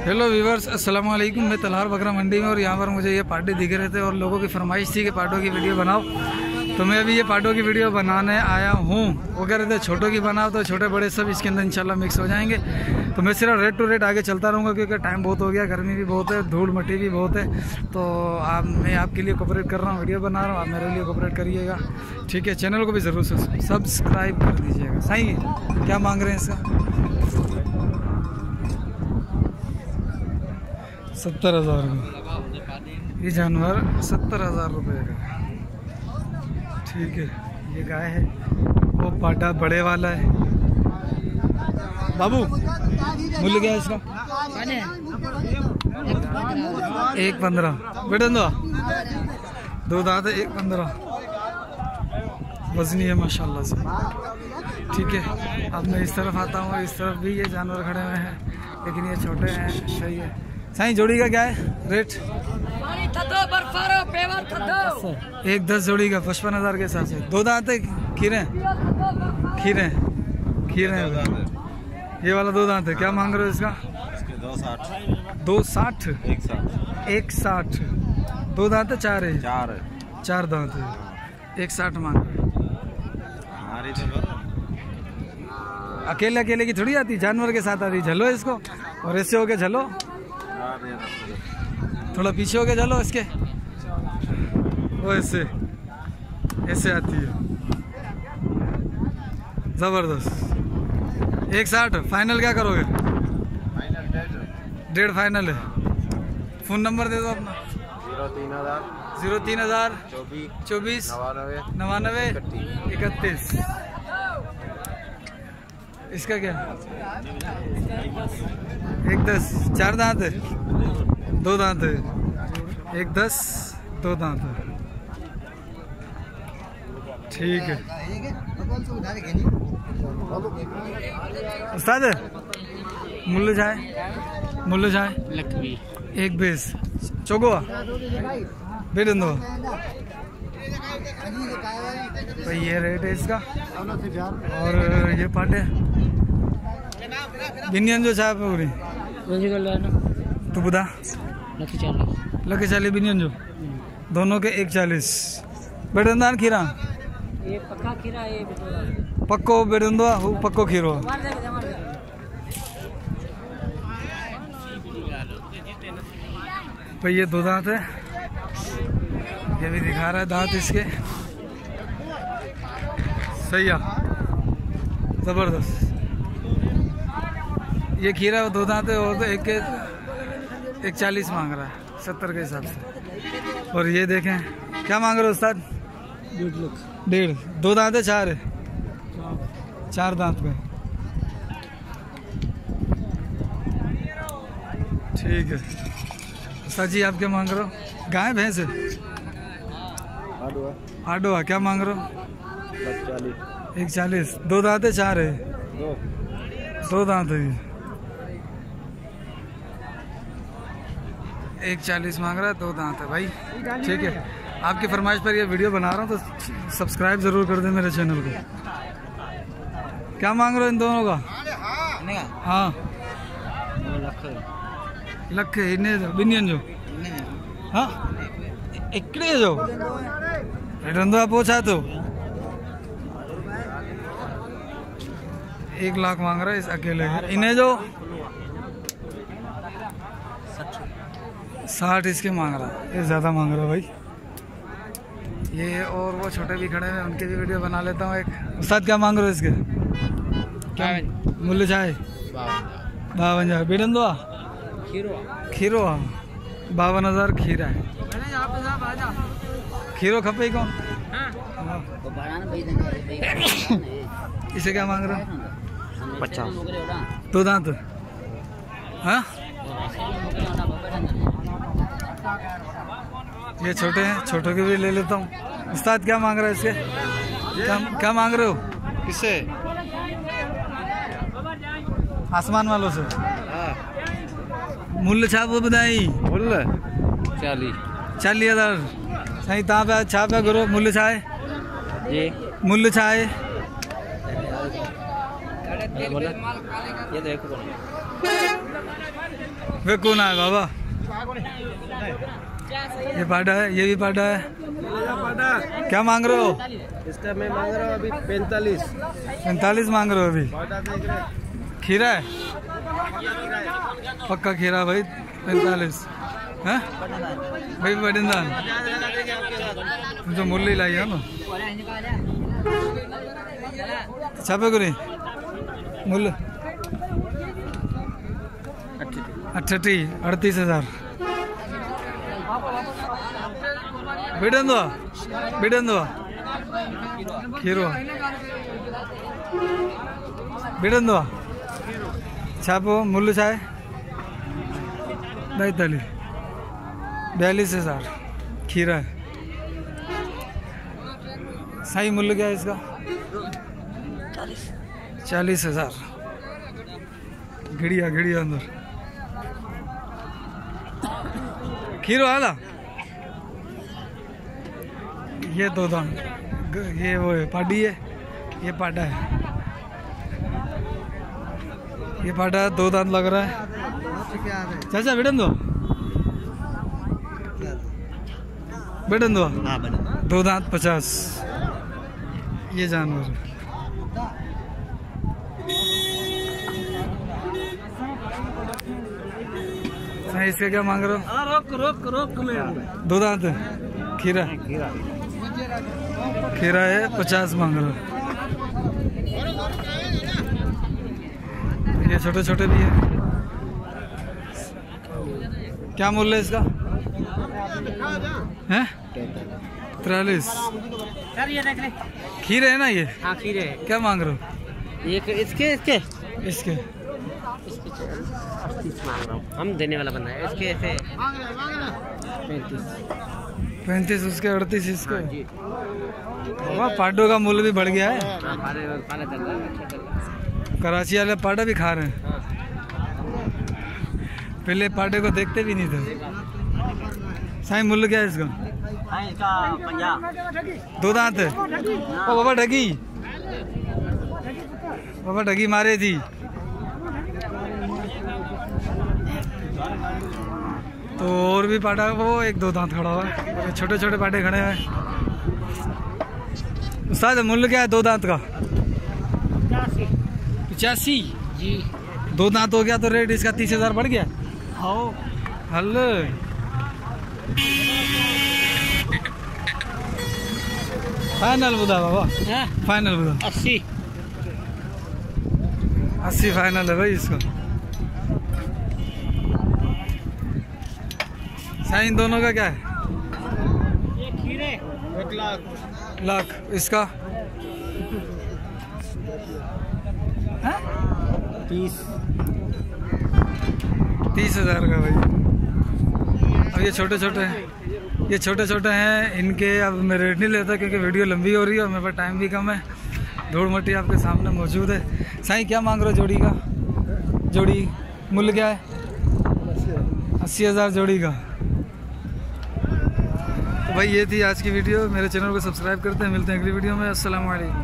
Hello viewers, अस्सलाम वालेकुम। मैं तलहार बकरा मंडी में और यहाँ पर मुझे ये पार्टे दिख रहे थे और लोगों की फरमाइश थी कि पार्टों की वीडियो बनाओ, तो मैं अभी ये पार्टों की वीडियो बनाने आया हूँ। वो कह रहे थे छोटों की बनाओ, तो छोटे बड़े सब इसके अंदर इंशाल्लाह मिक्स हो जाएंगे। तो मैं सिर्फ रेट टू रेट आगे चलता रहूँगा क्योंकि टाइम बहुत हो गया, गर्मी भी बहुत है, धूल मट्टी भी बहुत है। तो मैं आपके लिए कोऑपरेट कर रहा हूँ, वीडियो बना रहा हूँ, आप मेरे लिए कोऑपरेट करिएगा, ठीक है। चैनल को भी ज़रूर सब्सक्राइब कर दीजिएगा। सही क्या मांग रहे हैं इसका? 70,000 का ये जानवर 70,000 रुपये का, ठीक है। ये गाय है, वो पाटा बड़े वाला है। बाबू मूल्य क्या है इसका? 1.15 बेटा दो दांत है, 1.15 वजनी है माशाल्लाह से, ठीक है। अब मैं इस तरफ आता हूँ, इस तरफ भी ये जानवर खड़े हुए हैं, लेकिन ये छोटे हैं। सही है। साईं जोड़ी का क्या है रेट? 1.10 जोड़ी का 55,000 के हिसाब से। दो दांत है, खीरे ये वाला दो दांत है। क्या मांग रहे हो इसका? 260 160 दो दांत है, चार दांत है, 160 मांग रहे। अकेले की थोड़ी आती, जानवर के साथ आती। झलो इसको और ऐसे होके झलो, थोड़ा पीछे होके चलो इसके, वो ऐसे आती है। जबरदस्त। 160 फाइनल क्या करोगे? 1.5 फाइनल है। फोन नंबर दे दो अपना। 03,000 24 99 31। इसका क्या? 1.10 चार दांत है, दो दांत है। 1.10 दो दांत है, ठीक है। उस्ताद मूल्य जाए 1.20 चौगो बेडो। तो ये रेट है इसका। और ये पाटे बिनियन जो चाहे पूरी तो बुधा लखे 40 बिनियन जो दोनों के 140। बेडंदान खीरा ये पक्का खीरा, ये पक्को बेडंदो पक्को खीरो। भाई ये दो दांत है, ये भी दिखा रहा है दांत इसके। सही है, जबरदस्त। ये खीरा दो दांत है और तो 140 मांग रहा है 70 के हिसाब से। और ये देखें क्या मांग रहे हो उस्ताद? 1.5 दो दांत है, चार दांत में, ठीक है। उस्ताद जी आप क्या मांग रहे हो? गाय भैंस है? आडो क्या मांग रहे हो? 140 दो दांत है, चार है, दो दांत है। 140 मांग रहा है, दो दांत है भाई, ठीक है। आपकी फरमाइश पर ये वीडियो बना रहा हूँ, तो सब्सक्राइब जरूर कर दें मेरे चैनल को। क्या मांग रहे हो इन दोनों का? हाँ लख इन्हें बिनियन जो हाँ इकड़े जो रंधवा पोछा तो 1 लाख मांग रहा है इस अकेले। इन्हें जो 60 इसके मांग रहा है, ये ज़्यादा मांग रहा है भाई। ये और वो छोटे भी खड़े हैं, उनके भी वीडियो बना लेता हूँ एक। उस्ताद क्या मांग रहे हो इसके? क्या मूल्य चाहे? 52 बेडन दो खीरो 52,000 खीरा है। खीरो खपे कौन? इसे क्या मांग रहे हो? 50 दो दांत। हाँ ये छोटे हैं, छोटों के भी ले लेता हूँ। उस्ताद क्या मांग रहा है इसके? क्या मांग रहे हो? किससे? आसमान वालों से। मूल्य छाप बताई? मूल्य 40,000 सही। तहाँ पे छाप है गुरु, मूल्य छाए ये मूल्य छाए ये देखो वे कौन है बाबा? ये पाडा है, ये भी पाडा है। क्या मांग रहे हो? इसका मैं मांग रहा हूँ अभी 45। 45 मांग रहे हो अभी? खीरा है, पक्का खीरा भाई। 45 है भाई बडिंदान जो मूल्य लाई है ना छापे को नहीं मूल्य 38,000 बिडंदो खीरो बिडंदो छापो मूल्य छाए 42,000 खीरा है। सही मूल्य क्या है इसका? 40,000 घिड़िया अंदर खीरो आला। ये दो दाम, ये वो है पाडी है, ये पाडा है। ये पाडा 2 दांत लग रहा है। चाचा बेटन दो 2 दांत 50। ये जानवर है। इसका क्या मांग रहे हो? रोक 2 दांत खीरा है 50 मांग रहे हो। ये छोटे छोटे भी है। क्या मूल्य है इसका? है 43। खीरे है ना ये? हाँ खीरे। क्या मांग रहे हो? इसके 38 मांग रहा हूँ। हम देने वाला बंदा है। इसके ऐसे 35 उसके 38 इसके। वाह पाडो का मूल्य भी बढ़ गया है। कराची वाले पाडा भी खा रहे हैं। पहले पाडे को देखते भी नहीं थे। साईं मूल्य क्या है इसका? 2 दांत है। ओ बाबा ठगी मारे थी। तो और भी पाडा वो 1-2 दांत खड़ा हुआ है। छोटे छोटे पाडे खड़े हैं। उस्ताद मूल्य क्या है 2 दांत का? 85 जी। 2 दांत हो गया तो रेट इसका 30,000 बढ़ गया। हल फाइनल बुधा बाबा, फाइनल बुधा 80 फाइनल है भाई इसका। साइन दोनों का क्या है? ये खीरे 1 लाख। इसका 30,000 का भाई। अब ये छोटे छोटे हैं। इनके अब मैं रेट नहीं लेता क्योंकि वीडियो लंबी हो रही है और मेरे पास टाइम भी कम है। धूड़ मट्टी आपके सामने मौजूद है। साईं क्या मांग रहे हो जोड़ी का? जोड़ी मूल्य क्या है? 80,000 जोड़ी का। तो भाई ये थी आज की वीडियो। मेरे चैनल को सब्सक्राइब करते हैं। मिलते हैं अगली वीडियो में। अस्सलाम वालेकुम।